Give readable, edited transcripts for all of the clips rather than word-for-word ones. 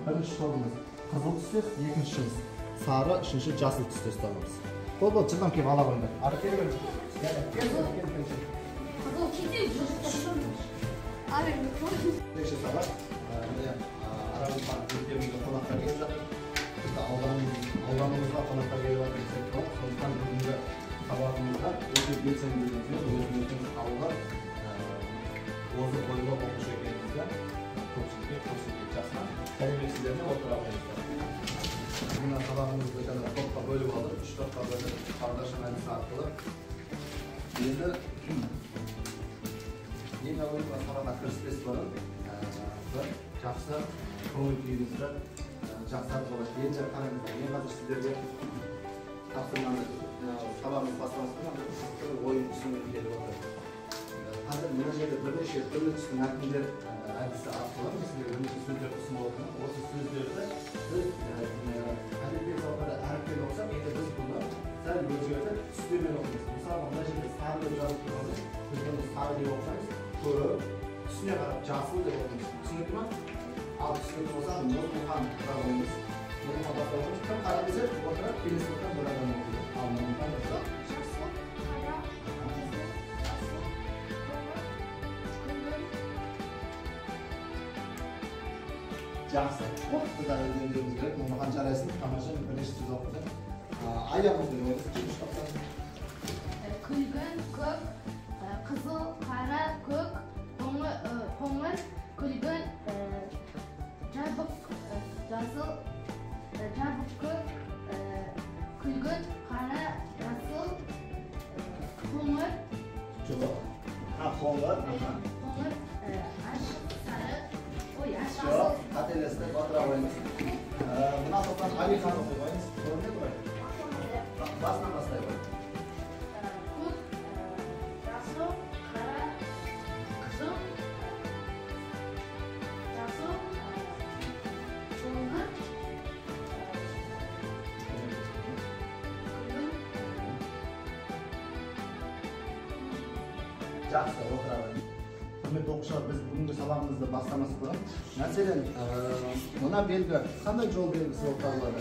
birinchi to'rimiz qizil tusda, ikkinchimiz sari, uchinchi jasur tusda ustavamiz. Qo'l chiqdan kelib ala qo'yinglar. Ara kelin. Kel. Qizil ketib Beşe sabah, aramızda ülkemizde konaklar geldi. Biz de Allah'ımızda konaklar geldi var desek var. Sonuçtan bugün de sabahımızda özür geçenlerimiz yok. Özür Allah oğuzlu koyula olmuş ekibimizde Koçuk'ta casına terbiyesizlerine oturabiliriz. Bugün sabahımızda kadar topla bölüm alır. 3-4 kadar kardeşim elbise attılar. Biz de yeni oyun ve sanat kırıspes varın. Жақсы көңіл күйіңізді жақсартып алады. Енді қараңыздар, мен қазір сіздерге тапсырманы сабағымыз басталысымен ойын түсіндіріп келіп отыр. Қазір мына жерде бірнеше түрлі түсті мәтіндер әдісі арқылы мен сіздерге бірнеше сөздер ұсынып отырмын. Осы сөздерді біз әдебиет сабағында әріппен оқысақ, енді біз бұны сәл өзгертіп түстермен оқимыз. Мысалы, мына жерде сары деп жазып тұрғанда, біз бұны сары деп оқысаңыз, көріп, түсіне қарап жасыл деп оқимыз. Түсінікті ма? Al түсінікті болса, Нұрмұхан құрамыз. Нұрмұхан бастауымыз. Кім қара десе, отырып, келесі отырып бір адам оқиды. Ал Нұрмұхан болса? Жасыл, қара, Жақсы. Оқты да өздеріңіз керек. Нұрмұхан жарайсың. Тамаша бірнеше сөз оқыды. Аяғымыз деп ойлайсыз. Жұмыс тапсаңыз. Күлгін, көк, қызыл, қара, көк, қоңыр, күлгін, жабық, жасыл, жабық көк, күлгін, қара, жасыл, қоңыр. Жоқ. Қоңыр. Қоңыр, ашық, сары, ашық. Жоқ. Қателесті, батыра қойыңыз. Мына топтан Алихан оқи қойыңыз. Көрінеді ғой? Басынан бастай қойыңыз. Жақсы, отырады. Құрметті оқушылар, біз бүгінгі сабағымызды бастамасы бұрын. Мәселен, мына белгі қандай жол белгісі болып табылады?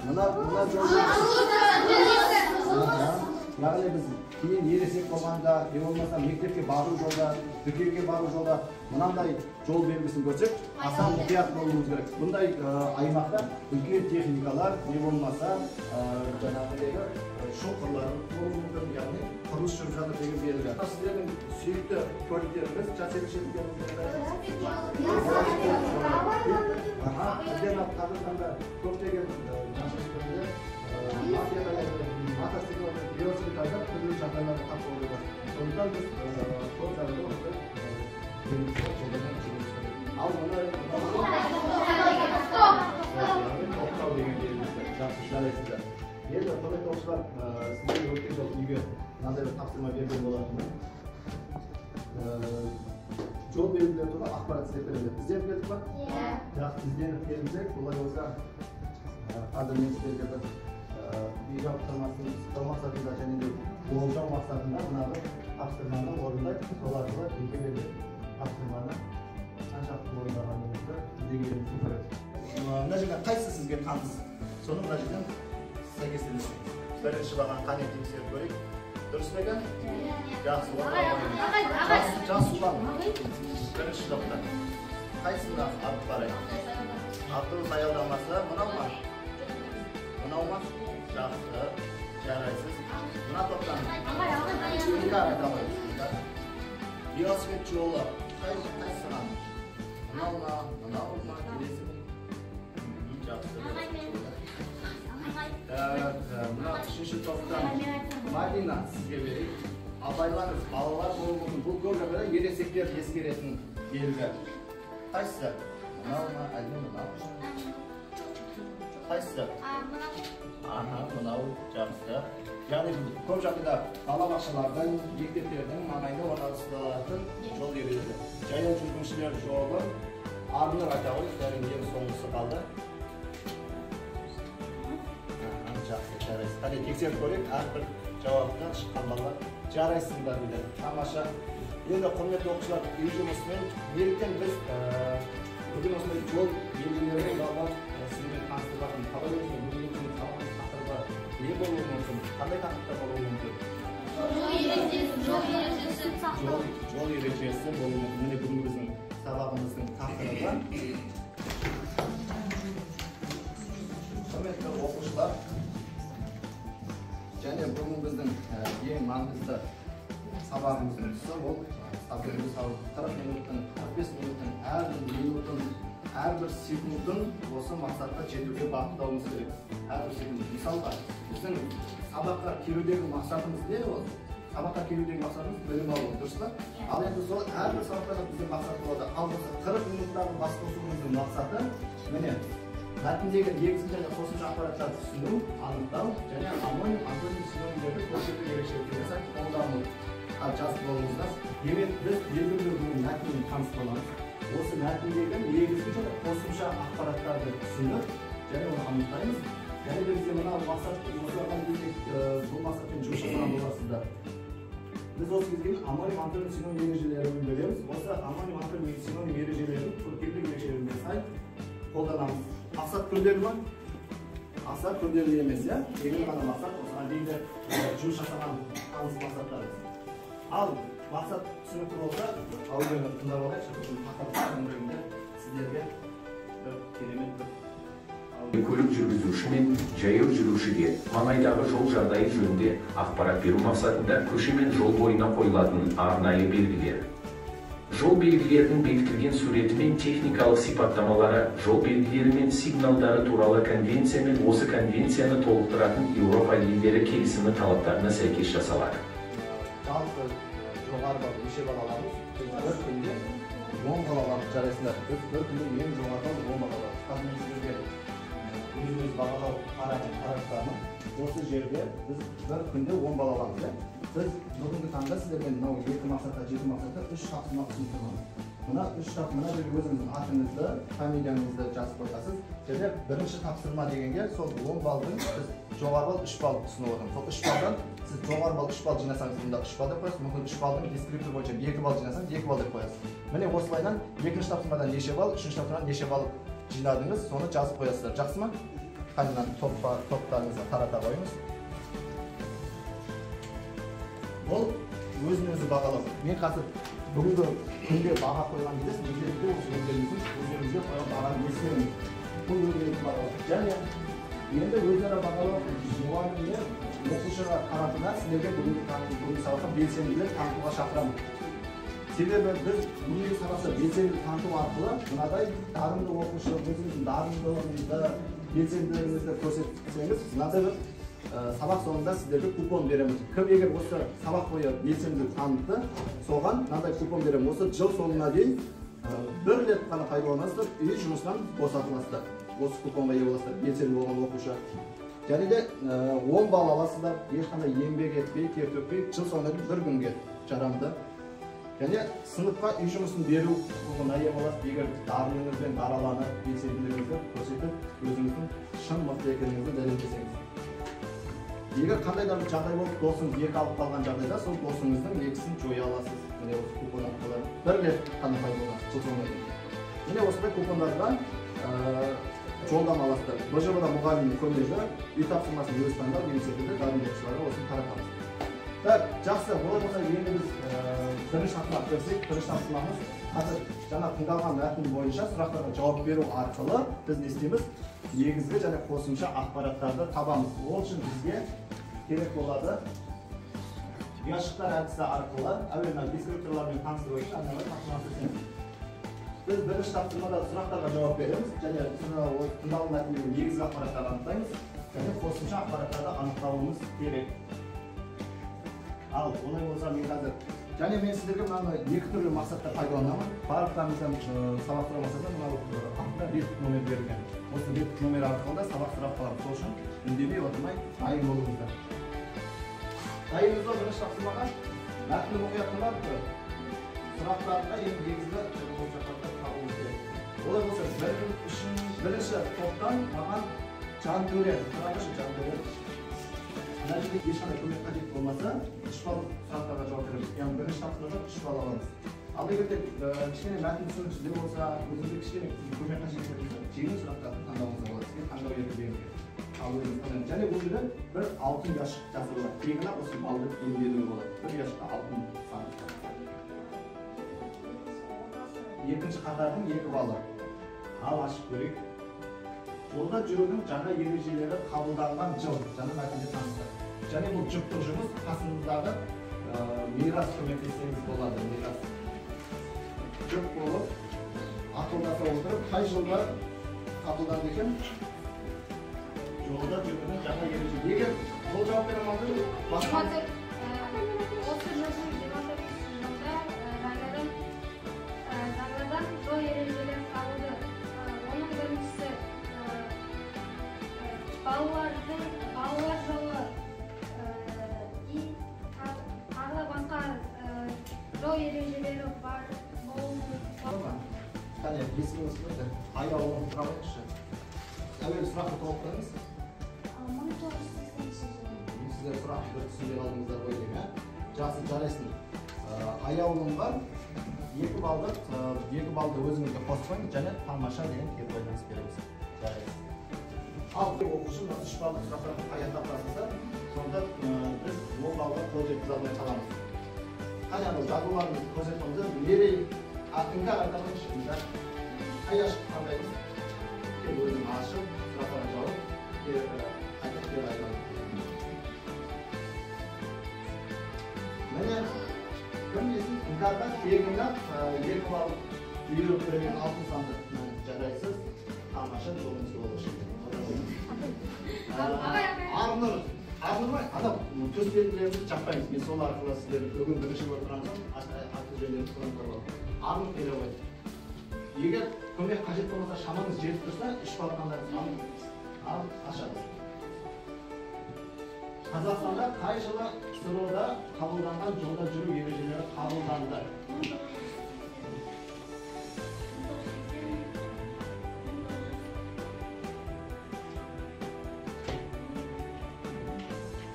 Мына жол яғни біз кейін ересек болғанда, не болмаса мектепке бару жолда, дүкенге бару жолда мынандай жол белгісін көрсек, аса мұқият болуымыз керек. Бұндай аймақта үлкен техникалар, не болмаса жаңағыдегі шоқырлар болуы мүмкін, яғни құрылыс жүріп жатыр деген белгі. Сіздердің сүйікті көліктеріңіз, жас ерекшеліктеріңіз бізден қазіргі таңда көптеген жасөспірімдер мотоциклдар, велосипедтер түрлі жағдайларға тап болып жатыр. Сондықтан біз көп жағдайда осы жолдардан шығуымыз керек. Ал тоқтау деген белгісі жақсы жарайсыздар. Енді құрметті оқушылар, сіздерге өткен жолы үйге мынандай бір тапсырма берген болатынмын. Жол белгілері туралы ақпарат іздеп береді. Ізденіп келдік па? Иә. Жақсы, ізденіп келдік. Олай болса, қазір мен сіздерге бір үй жабдықтамасын сақтау мақсатында және де болжау мақсатында мына бір тапсырманы орындайды. Сол арқылы жеке берген тапсырманы қаншалықты орындағаныңызды деңгейіңізді көреді. Мына жерде қайсысы сізге таныс? Соны мына жерден сәйкестендіріңіз. Бірінші баған қане тексеріп көрейік. Дұрыс па екен? Жақсы, жас ұлан. Бірінші жоқта. Қайсында артып барайық? Артыңыз аялдамаса, мынау ма? Мынау ма? Жақсы, жарайсыз. Мына топтан. Іңкар айтамайыз. Велосипед жолы. Қайсыға? Мынау ма? Мынау ма? Келесі. Жақсы. Мына үшінші топтан Мадина сізге берейік. Абайлаңыз, балалар болуы мүмкін. Бұл көп жағдайда ересектер ескеретін белгі. Қайсысы? Мынау ма? Әлде мынау? Қайсысы? Мынау жақсы. Яғни көп жағдайда балабақшалардың, мектептердің маңайында орналастырылатын жол ережелері. Жаяу жүргіншілер жолы арнұр айта қойып, бәрін ең соңғысы қалды. Жақсы, жарайсыз. Қане тексеріп көрейік, әрбір жауаптан шыққан балалар жарайсыңдар дейді. Тамаша. Endi hurmatli o'quvchilar, uy жұмысымен nеліктен biz бүгін осындай жол белгілерін жалған сіздермен таныстыратын қалай өзі бүгінгі күні сабақтың тақырыбы не болуы мүмкін, қандай тақырыпта болуы мүмкін? Жол ережесі болуы мүмкін. Міне бүгінгі біздің сабағымыздың тақырыбы. Құрметті оқушылар, және бүгін біздің ең маңызды сабағымыздың тұсы ол 40 минуттың, 45 минуттың, әрбір секундын осы мақсатқа жетуге бағыттауымыз керек. Әрбір секунд. Мысалға, біздің сабаққа келудегі мақсатымыз не ол? Сабаққа келудегі мақсатымыз білім алу, дұрыс па? Ал енді сол әрбір сабақта біздің мақсат болады. Ал осы 40 минуттағы бас қосуымыздың мақсаты міне мәтіндегі негізгі және қосымша ақпараттарды түсіну, анықтау және омоним, антоним, синонимдерді көрсету ерекшеліктерін жасап қолдану. Жазып болыңыздар. Демек біз белгілі бір мәтінмен таныс боламыз. Осы мәтіндегі негізгі және қосымша ақпараттарды түсініп, және оны анықтаймыз. Және бізде мына мақсат осыған дейін бұл мақсатпен жұмыс жасаған боласыздар. Біз осы кезге омоним, антоним, синоним ережелерін білеміз. Осы омоним, антоним, синоним ережелерін көркемдік ережелеріне сай қолданамыз. Мақсат күрделі ме? Мақсат күрделі емес, иә? Егер ғана мақсат осыған дейін жұмыс жасаған таныс мақсаттарымыз. Ал мақсат түсінікті болса, аудионы тыңдап алайық, тақырыптың төңірегінде сіздерге бір керемет көлік жүргізуші мен жаяу жүрушіге маңайдағы жол жағдайы жөнінде ақпарат беру мақсатында көше мен жол бойына қойылатын арнайы белгілер. Жол белгілерінің бекітілген суреті мен техникалық сипаттамалары жол белгілері мен сигналдары туралы конвенция мен осы конвенцияны толықтыратын Еуропа елдері келісімі талаптарына сәйкес жасалады. Жалпы жоғарғы неше балаларымыз бір күнде 10 балаларды жарайсыңдар. Біз бір күнде ең жоғарғы 10 балалар. Қазір мен сіздерге өзіміз бағалау қарастырамын. Осы жерде біз бір күнде 10 балаламыз. Біз бүгінгі таңда сіздермен мынау 2 мақсатқа, 7 мақсатқа 3 тапсырма ұсынып мына 3 тапсырма жерге өзіңіздің атыңызды, фамилияңызды жазып қойасыз. Және бірінші тапсырма дегенге сол 10 балдың біз жоғары 3 балл ұсынып отырмыз. Сол 3 балдан сіз жоғары балл 3 балл жинасаңыз, мұнда 3 балл деп қоясыз. Мүмкін 3 балдың дескриптор бойынша 2 балл жинасаңыз, 2 балл деп қоясыз. Міне осылайдан екінші тапсырмадан неше балл, үшінші тапсырмадан неше балл жинадыңыз, соны жазып қоясыздар. Жақсы ма? Қайдан топтарыңызға тарата қойыңыз. Бұл өзін-өзі бағалау. Мен қазір бүгінгі күнге баға қойған кезде өздеріңізге қойған бағаны ескеріңіз. Бұл өздеріңізге бағалау. Және енді өзара бағалау мұғалім мен оқушыға тарапынан сіздерге бүгінгі сабаққа белсенділік танытуға шақырамын. Себебі біз бүгінгі сабақта белсенділік таныту арқылы мынадай дарынды оқушы, өзіңіздің дарындылығыңызды, белсенділігіңізді көрсетсеңіз, мынадай бір сабақ соңында сіздерге купон береміз. Кім егер осы сабақ бойы белсенділік танытты, соған мынадай купон беремін. Осы жыл соңына дейін бір рет қана пайдаланасыздар, үй жұмысынан босатыласыздар. Осы купонға ие боласыздар, белсенді болған оқушы. Және де 10 балл аласыздар, ешқандай еңбек етпей, тер төкпей, жыл соңына дейін бір күнге жарамды. Және сыныпқа үй жұмысын беру құқығына ие боласыз, егер дарыныңызбен дараланып, белсенділігіңізді көрсетіп, өзіңіздің шын мықты екеніңізді дәлелдесеңіз. Егер қандай да бір жағдай болып, досыңыз 2 алып қалған жағдайда, сол досыңыздың 2-сін жоя аласыз. Міне осы купон арқылы бір рет қана пайдаланасыз жыл соңына дейін. Міне осындай купондардан жолдама аласыздар. БЖБ-да мұғалімнің көмегі, үй тапсырмасын өз таңдау деген секілді дарынды оқушыларға осыны таратамыз. Жақсы, олай болса енді біз бірінші тапсырмаға кірсек, бірінші тапсырмамыз қазір жаңа тыңдалған мәтін бойынша сұрақтарға жауап беру арқылы біз не істейміз? Негізгі және қосымша ақпараттарды табамыз. Ол үшін бізге керек болады ұяшықтар әдісі арқылы әуелі дескрипторлармен таныстыру үшін арнайы тапсырма береміз. Біз бірінші тапсырмада сұрақтарға жауап береміз және тыңдалған мәтіннің негізгі ақпараттарды анықтаймыз және қосымша ақпараттарды анықтауымыз керек. Ал олай болса мен қазір және мен сіздерге мынаны 2 түрлі мақсатта пайдаланамын. Барлықтарыңыздан сабақ сұрау мақсатында мынау артында беттік номер берілген. Осы беттік номер арқылы да сабақ сұрап қаламыз. Сол үшін үндемей отырмай дайын болыңыздар. Дайынбыз ба бірінші тапсырмаға? Мәтінді мұқият тыңдап сұрақтарында ең негізгі жауаптарды табуымыз керек. Олай болса бірінші топтан маған Жантөре, Mына жерде ешқандай көмек қажет болмаса, 3 балл сұрақтарға жауап береміз. Яғни бірінші тапсырмада 3 балл аламыз. Ал егер де кішкене мәтін түсініксіз болса, өзіңізге кішкене көмек қажет болса, жеңіл сұрақтарды таңдауыңызға болады. Сізге таңдау еркін берілген. Ал өзіңіз таңдаңыз. Және бұл жерде бір алтын ящик жасырылады. Тегін ақ осы балды беруге болады. Бір ящикқа алтын сан. Екінші қатардың 2 баллы. Ал ашып көрейік. Жолда жүрудің жаңа ережелері қабылданған жыл. Жаңа мәтінде таныстық. Және бұл жұптық жұмыс қасыңыздағы мирас көмектессеңіз болады. Мирас. Жұп болып, ақылдаса отырып, қай жылда қабылданды екен? Жолда жүрудің жаңа ережелері. Егер бұл жауап бере алмады, басқа осы жылдың 24 жылында заңдардан жол ережелері қабылды. Оның біріншісі балалар жолы и тағы басқа жол ережелері бар болуы. Қане, есіміңіз кімді? Ай ауылын сұрақ айтыңызшы. Әуелі сұрақты толық қойыңыз. 1980 жылы. Сіздер сұрақты бір түсінген алдыңыздар ғой деймін, ә? Жақсы, жарайсың. Ай ауылынға 2 балды өзіңізге қосып қойыңыз, және тамаша деген кеп байланыс береміз. Жарайсың. Ал оқушы 3 балды сұрақтарды аяқтап тастаса, сонда біз 10 балға қол жеткізе алмай қаламыз. Қане жазуларымызды көрсетуімізді мерей аттыңға айтамыз шынында. Қай ашып қандаймыз? Өзім ашып, сұрақтарға жауып, айтып бері айтамыз. Міне, кім десін, іңкардан тегіннен 2 балл үйіріп берген алтын санды жарайсыз, тамаша жолыңыз болушы. Арнұр, адам төс белгілерімізді жаппаймыз. Мен сол арқылы сіздер бүгін бірінші болып тұрғансам, аты жөндерін сұраңдар болады. Арнұр келе қойды. Егер көмек қажет болмаса, шамаңыз жетіп тұрса, 3 балл таңдайсыз. Ал ашады. Қазақстанда қай жылы КСРО-да қабылданған жолда жүру ережелері қабылданды?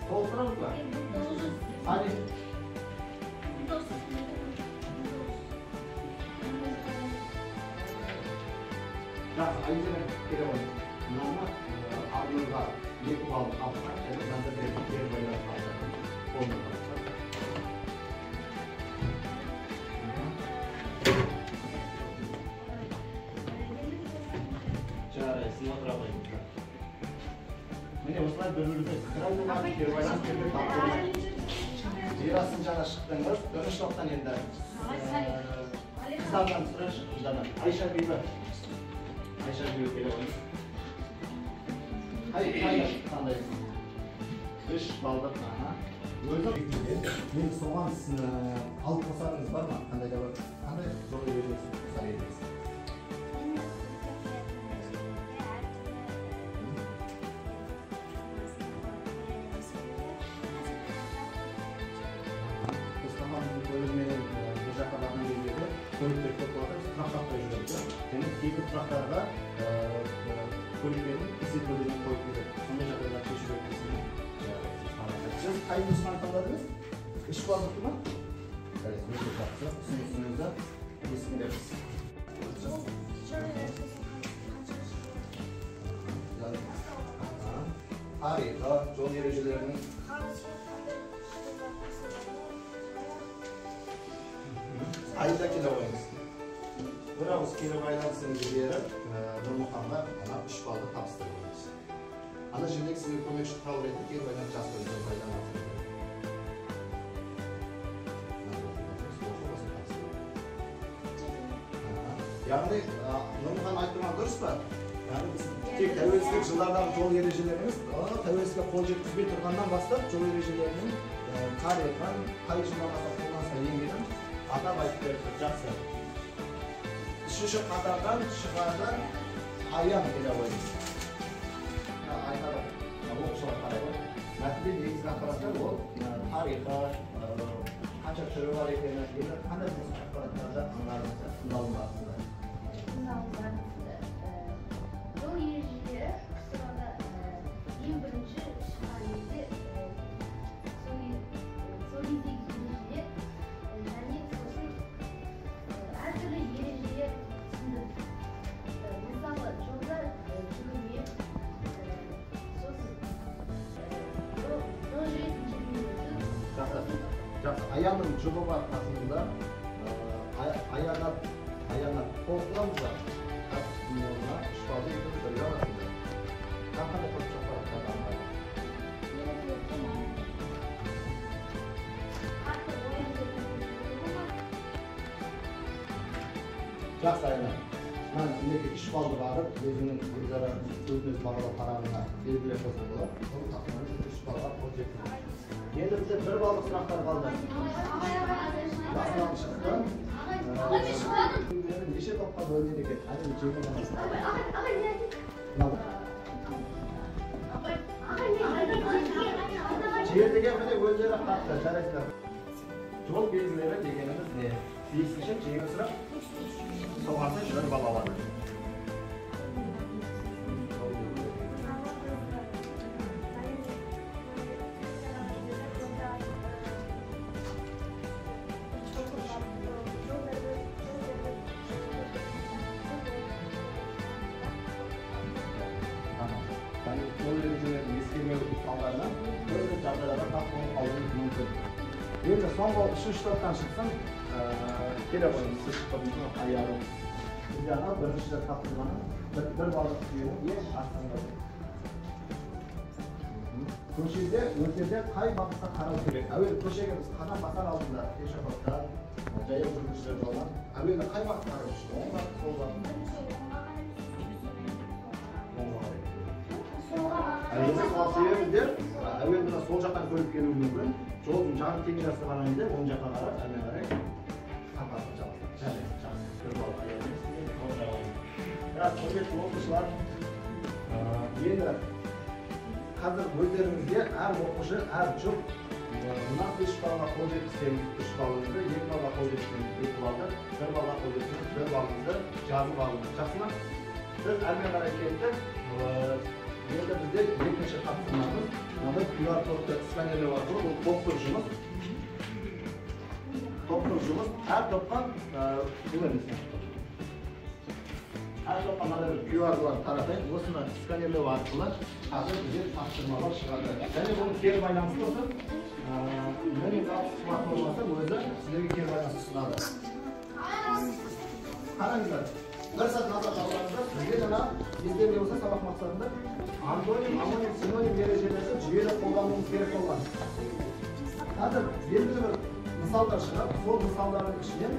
Толтырыңыз ба? Hadi. Жақсы, айызына келе қойды. Мынаны Арнұрға 2 балл алған, және назар беріп кері байланып алған. Қолына қарастырып. Жарайсың, отыра қойыңыз. Міне осылай бір-біріңізге пікір айтуға, кері байланып беруге тапсырмайды. Жирасын жаңа шықтыңыз, бірінші топтан енді қыздардан сұрашы, қыздардан. Айша Бейбі. Айша Бейбі келе қойыңыз. Қай қандайсың? 3 балдық. Мен соған алып қосарыңыз бар ма? Қандай да бар? Қандай жол ережесін қосар едіңіз? Бөлімменен бір жаққа барған кездегі көліктер көп болады, тұрақтап қойып жүреді. Және кейбір тұрақтарға көліктердің есеп бөлімін қойып кетеді. Сондай жағдайда шешу керек десең. Сіз қай нұсқаны таңдадыңыз? 3 балдықты ма? Өте жақсы. Ұсынысыңызды ескереміз. Тарихы, жол ережелерінің айда келе қойыңыз. Бір ауыз келе байланысыңызды беріп, Нұрмұханға 3 балды табыстырып қойыңыз. Ана жердегі сізге көмекші құрал ретінде келе байланып жас көзінен байланасыңыз. Яғни, Нұрмұхан айтырған дұрыс па? Яғни, біз тек тәуелсіздік жылдардағы жол ережелеріміз, тәуелсіздікке қол жеткізбей тұрғаннан бастап, жол ережелерінің тарихын, қай жылдан бастап қолданысқа енгенін атап айтып берді. Жақсы. 3-ші қатардан шығардан аян келе қойыңыз. Айтады. Оқушылар қарай ғой. Мәтінде негізгі ақпараттар ол тарихы, қанша түрі бар екені, қандай ақпараттарды аңғарыңыздар, тыңдалымдарыңыздар. Жол ережелері КСРО-да ең бірінші шыққан кезде аянның жұбы бар тақымында аянат толқыламыз ба? Қатысымына ұшпалды етіп бірге аласында. Қақаны қырып шақпараттарды жақсы айна. Мен мемлекет үш балды барып, өзінің өзара өзін-өз бағалау парағына белгілеп қойса болады. Ол тақыманы үш балға қол жеткізеді. Енді бізде бір балдық сұрақтар қалды. Басынан шықты. Неше топқа бөлінеді екен? Әне жеңіл ғанасы. Жер деген міне өздері қатты, жарайсыздар. Жол белгілері дегеніміз не? Тиісінше жеңіл сұрақ. Соғасы бір бала бар. Енді соңғы үшінші топтан шықсын, келе қойыңыз, сіз топтың аяғын. Бізде ана бірінші тапсырманы бір балық түйені ең астыңғы. Көшеде, өтерде қай бағытқа қарау керек? Әуелі көшеге біз қадам басар алдында пешеходтар, жаяу жүргіншілер жолдан. Әуелі қай бағытқа қарау үшін? Оң бағыт, сол бағыт. Әуелі сол себебінде әуелі мына сол жақтан көлік келуі мүмкін. Жолдың жағы тең жасы қарайында оң жаққа қарап, әмен қарай қапасын жалғыз. Және жақсы бір балық аяғымыз. Құрметті оқушылар, енді қазір өздеріңізге әр оқушы, әр жұп мына 3 балға қол жеткізсеңіз 3 балыңызды, 2 балға қол жеткізсеңіз 2 балды, 1 балға қол жеткізсеңіз 1 балыңызды жазып алыңыз. Жақсы ма? Біз әрмен қарай кеттік. Енді бізде екінші тапсырмамыз, мынандай QR кодты сканерлеу арқылы бұл топтық жұмыс. Топтық жұмыс әр топқа әр топқа мынандай QR-лар таратайын. Осыны сканерлеу арқылы қазір бізде тапсырмалар шығады. Және бұның кері байланысы болсын, міне смартфон болса өзі сіздерге кері байланысы ұсынады. Қараңыздар. Bir saat nazar kavramında sizge жаңа ескерген болса сабақ мақсатында антоним, амоним, синоним ережелерді жүйелі қолдануымыз керек болған. Қазір белгілі бір мысалдар шығып, сол мысалдардың ішінен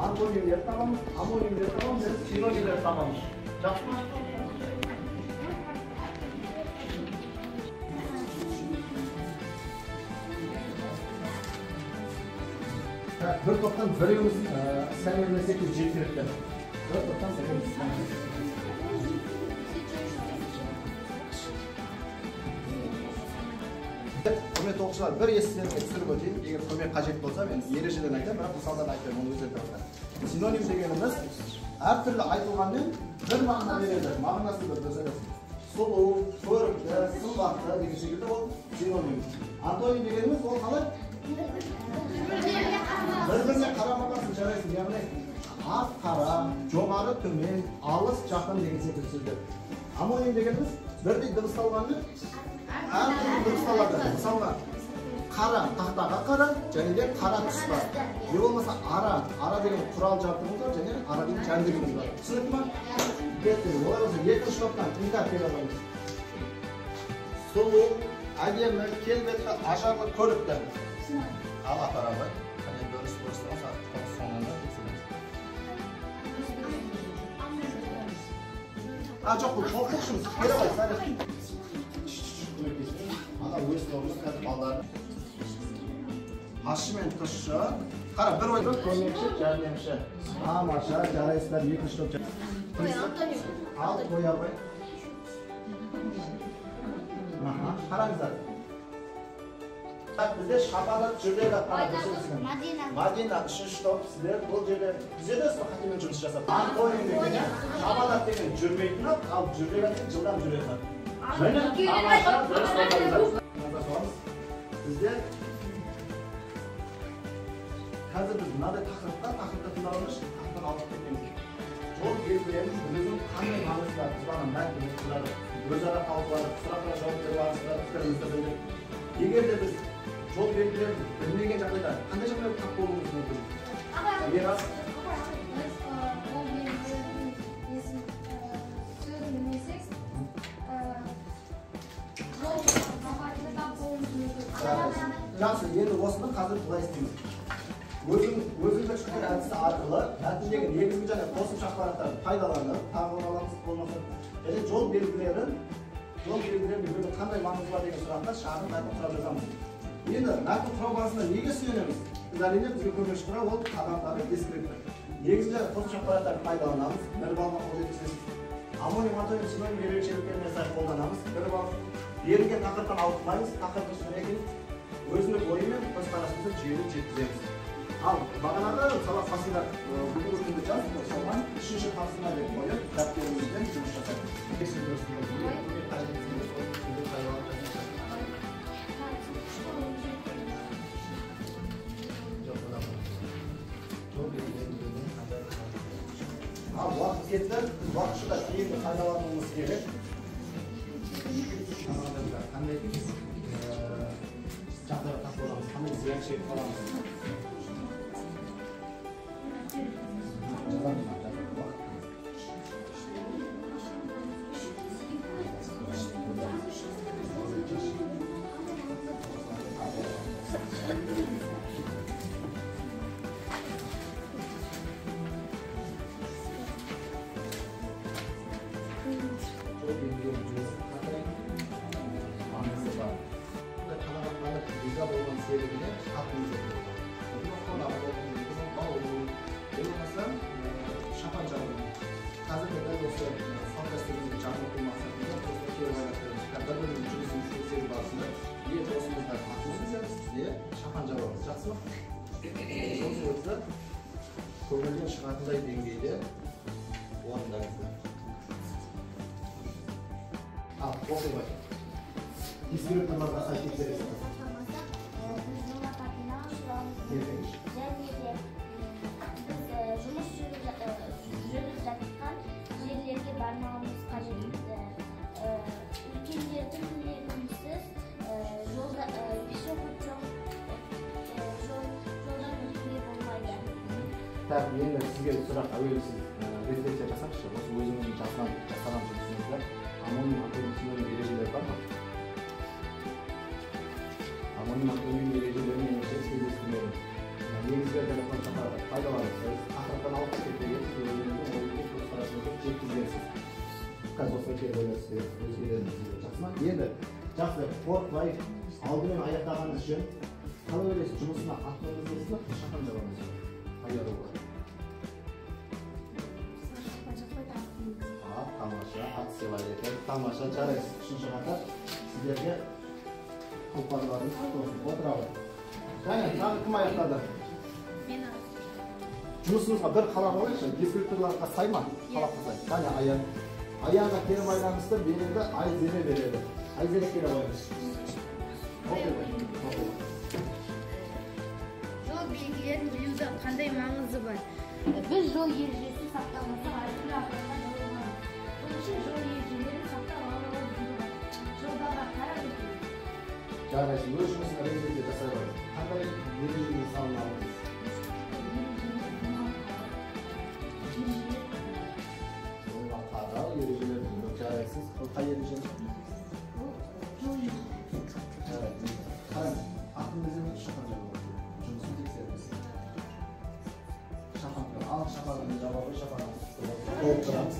антонимдерді табамыз, амонимдерді табамыз, синонимдерді табамыз. Жақсы ма? Bir toптан біреуіміз сәлемдесек жеткілікті. Bir toптан сәлемдесек. Құрметті оқушылар, бір естілерге түсіріп өтейін. Егер көмек қажет болса, мен ережеден айтамын, бірақ мысалдан айтпаймын, оны өздері табылады. Синоним дегеніміз әртүрлі айтылғанмен бір мағына береді. Мағынасы бір дұрыс. Сұлу, көрікті, сымбатты деген секілді ол синоним. Антоним дегеніміз ол қалай? Bir-birine қарама-қарсы жарайсың, яғни ақ қара, жоғары төмен, алыс жақын деген секілді сөздер. Амоним дегеніміз бірдей дыбысталғанмен әртүрлі дыбысталады. Мысалға қара тақтаға қара, және де қара түс бар. Не болмаса ара деген құрал жабдығымыз бар, және ара деген жәндігіміз бар. Түсінікті ме? Кетті. Олар осы екінші топтан тыңдап келе аламыз. Сұлу, әдемі, келбетті, ажарлы, көрікті. Al aparabı. Hani böyle soruyorsan sonunda kesiliriz. Çok bu korkmuşsunuz. Geri bak sen. Ana bu istiyoruz kat ballar. Haşmen taşı. Kara bir oyun koymuşu, gelmemişi. Ha maşa, jarayıslar yıkmış top. Al koya koy. Aha, karangızlar. Bizde şapalat jürdeyle aparatmışsınız. Madina, üçüncü top sizler bu jürde bize de hakimden жұмыс жасап. Антоним деген шапалат деген жүрмейтін, ал жürdeyle жылдам жүреді. Және тамаша дұрыс ойлаңыздар. Бізде қазір біз мынадай тақырыпқа тыңдалғанымыз тақырыптан алып кеткенбіз. Жол белгілеріміз өзінің қандай маңызы бар. Біз бағана мәтін өзара талқылап, сұрақтарға жауап беру барысында пікірімізді білдіріп. Егер де біз жол белгілерін білмеген жағдайда қандай жағдайда тап болуымыз мүмкін? Мирас? Жақсы, енді осыны қазір былай істейміз. Өзіңді шыққан әдісі арқылы мәтіндегі негізгі және қосымша ақпараттарды пайдаланып, тағылым аламыз болмаса, және жол белгілерін білудің қандай маңызы бар деген сұраққа шағын мәтін құрап жазамыз. Енді мәтін құрау барысында неге сүйенеміз? Біз әрине бізге көмекші құрал ол қадамдағы дескриптор. Негізгі және қосымша ақпараттарды пайдаланамыз, бір балға қол жеткіземіз. Амоним антоним синоним ерекшеліктеріне сай қолданамыз, бір бал. Берілген тақырыптан ауытқымаймыз, тақырыптың үстіне келіп өзінің ойы мен көзқарасымызды жүйелі жеткіземіз. Ал бағанағы сабақ басында бүгінгі күнді жазып, соған үшінші тапсырма деп қойып, дәптерімізбен жұмыс жасаймыз. Ал уақыт кетті, уақытшыда тиімді пайдалануымыз керек. Қандай жағдайға тап боламыз, қандай зиян шегіп қаламыз. Көңілден шығатындай деңгейде орындаңыздар. Ал, оқи бай. Дискрипторларға сай тексересіз. Жұмыс жүріп жатқан жерлерге бармауымыз қажет. Үлкендердің білетінсіз жолда пешеход жоқ, жолдан өтуге болмайды. Так, енді сізге сұрақ әуелі сіз рефлексия жасаңызшы. Осы өзіңіздің жасаған жұмысыңызда амоним антоним синоним ережелер бар ма? Амоним антоним ережелерін немесе сөйлестірмелерін негізгі телефон пайдаланыңыз. Тақырыптан алып кетпеген сіз өзіңіздің ойыңызды көзқарасыңызды жеткізгенсіз. Қазір осылай келіп ойлайсыз, өзгелеріңіз. Жақсы ма? Енді жақсы, қорықпай алдымен аяқтағаныңыз үшін қалай ойлайсыз, жұмысына атыңыз дұрыс па, шақан жабаңыз пайдалы болады. Тамаша, ат сыйлайды екен. Тамаша, жарайсыз. Үшінші қатар сіздерге құлпарларыңыз отырады. Және тағы кім аяқтады? Мен жұмысымызға бір қалап алайықшы, дискрипторларға сай ма? Қалапқа сай. Және аян. Аянға кері байланысты береді, айзере береді. Айзере кері байланысты. жол белгілерін білудің қандай маңызы бар? Біз жол ережесін сақтамасақ әртүрлі апатқа жол болмайды. Бұл үшін жол ережелерін сақтап алуға болады. Жолдағы қарап өту. Жарайсыз, өз жұмысына режимде жасай алады. Қандай ережеге салынамыз? Жарайсыз, қай ережені? Қараңыз, ақтыңыздан шақан жабы жұмысын тексеріңіз. Шақан ал шапанын жабабы шапанын қойып тұрамыз.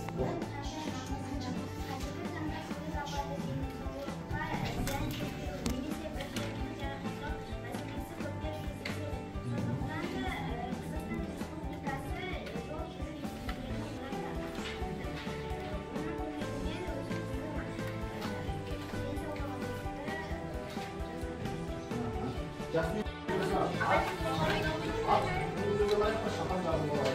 Şapan jabı болады.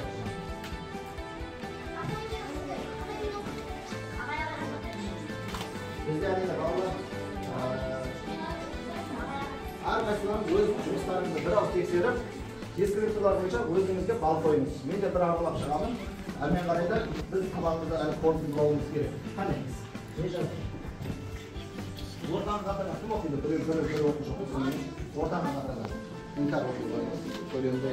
Бізде әрине балалар әрқайсыларыңыз өз жұмыстарыңызды бір ауыз тексеріп, дискрипторлар бойынша өзіңізге бал қойыңыз. Мен де бір аралап шығамын. Әрмен қарайда біз табағымызда әлі қорытындылауымыз керек. Қане? Не жазды? Ортаңыз қатарына кім оқиды? Бір оқушы оқиды. ортаға қатарда іңкәр оқуға көлемде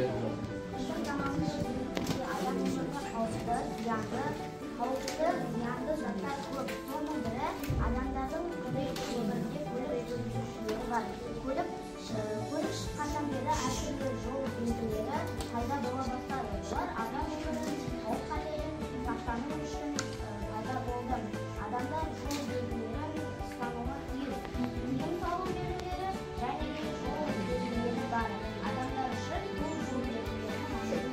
зиянды заттар көп. Соның бірі адамдардың өмірінде көлік жүргізушілері бар. Көлік шыққаннан бері әртүрлі жол белгілері пайда бола бастады. Олар адам өмірін қауіп-қатерден сақтану үшін пайда болды. Адамдар жол белгілерін ұстануға тиіс. Тыйым салу белгілері және де жол белгілері бар. Адамдар үшін бұл жол белгілері маңызды.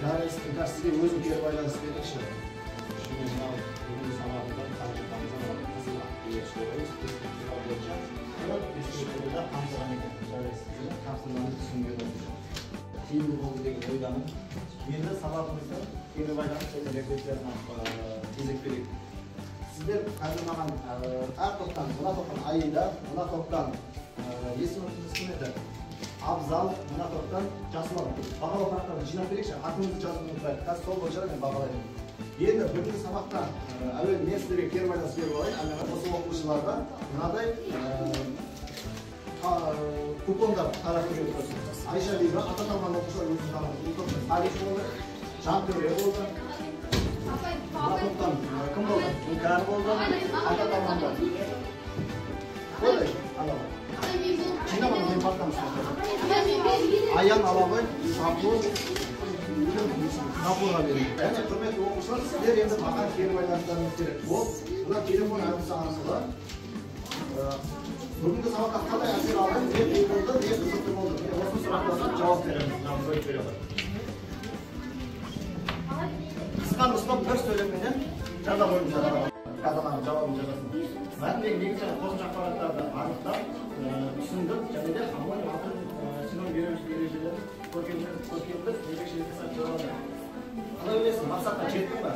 Іңкәр, сізге өзім кері байланысты берейікші. Бүгінгі сабағында қамшылықтарымыздан қызыл ерекшелеріміз перспектива бойынша перспективада қамшылған екен. Сіздің қамшылығын түсінген olmuş. Тиімді болды деген ойдамын. Енді сабағымызды кері байланыс және рефлекстерін кезек берейік. Сіздер қазір маған әр топтан, мына топтан Аида, мына топтан есіміңіз кім еді? Абзал, мына топтан Жасұлан. Бағалау парақтарын жинап берейікші. Атыңызды жазып ұмытпайық. Қазір сол бойынша мен бағалаймын. Енді бүгінгі сабақта әуелі мен сіздерге кері байланыс беріп алайын. Осы оқушыларға мынадай купондар таратып жүрміз. Айша дейді, аты аталған оқушылар өзін танымыз. Тарих болды, Жантөре болды. Мына топтан кім болды? Іңкәр болды, аты аталғандар. Қойдай, алабай. Жинаманы мен бақтамыз. Аян алабай, Сапуға берейік. Және құрметті оқушылар, сіздер енді маған кері байланыстарыңыз керек. Ол, мына телефон әдісі арқылы бүгінгі сабаққа қалай әсер алдым, не болды, не қызықты болды. Осы сұрақтарға жауап береміз. Қысқа нұсқап бір сөйлемменен жаза қойыңыз. Қадалаған жауабын жазасын. Мәтіндегі негізгі қосымша ақпараттарды анықтап, түсіндім және де амон атын синоним ережелерін көркемдік ерекшелікті сақтауға. Қалай ойлайсың, мақсатқа жеттің ба?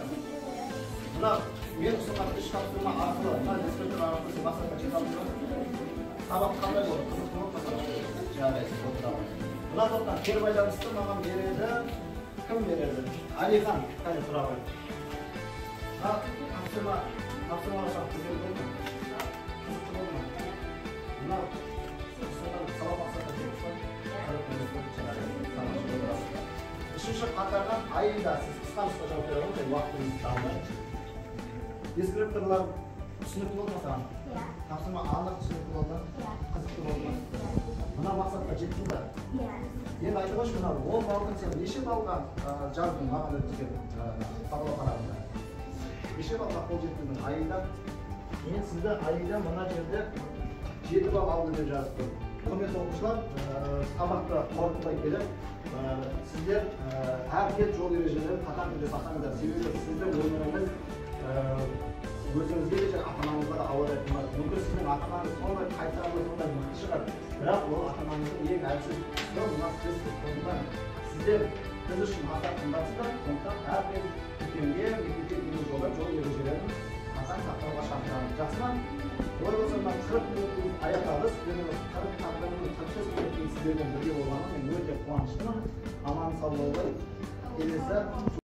Мына мен ұсынған үш тапсырма арқылы, мына дискретор арқылы мақсатқа жете алдың ба? Сабақ қандай болды? Қызықты ма? Жарайсыз, отырамын. Мына топтан кері байланысты маған береді. Кім береді? Алихан, қане тұра қой. Тапсырмаға шақ күзел болды ма? Қызықты болды ма? Мына ұсынған сабақ мақсатқа жеттің ба? Үшінші қатардан Аида, сіз қысқа нұсқа жауап бере алыңыз, уақытыңызды талмай. Дескрипторлар түсінікті болды ма саған? Тапсырма анық түсінікті болды ма? Қызықты болды ма? Мына мақсатқа жеттің ба? Енді айтып қойшы, мына 10 балдан сен неше балға жаздың маған өткізген бағалау парағында? Неше балға қол жеттіңдің? Аида, мен сізді Аида мына жерде 7 бал алды деп жазып көрдім. Құрметті оқушылар, сабақты қорытындылай келіп, сіздер әркез жол ережелерін қатаң түрде сақтаңыздар. Себебі сіздің өміріңіз өзіңізге де ата-анаңызға да ауыр айтылмайды. Мүмкін сіздің ата-анаңыз сондай қайтарымы сондай мықты шығар. Бірақ ол ата-анаңыздың ең әлсіз мына сіздер біз үшін аса қымбатсыздар. Сондықтан әркез дүкенге, мектепке дейінгі жолда жол ережелерін қатаң сақтауға шақырамыз. Жақсы ма? Олай болса, мына 40 минутымыз аяқталды. Сіздермен 40 минут, 45 минут сіздермен бірге болғаныма мен өте қуаныштымын. Аман сау болыңыздар. Келесі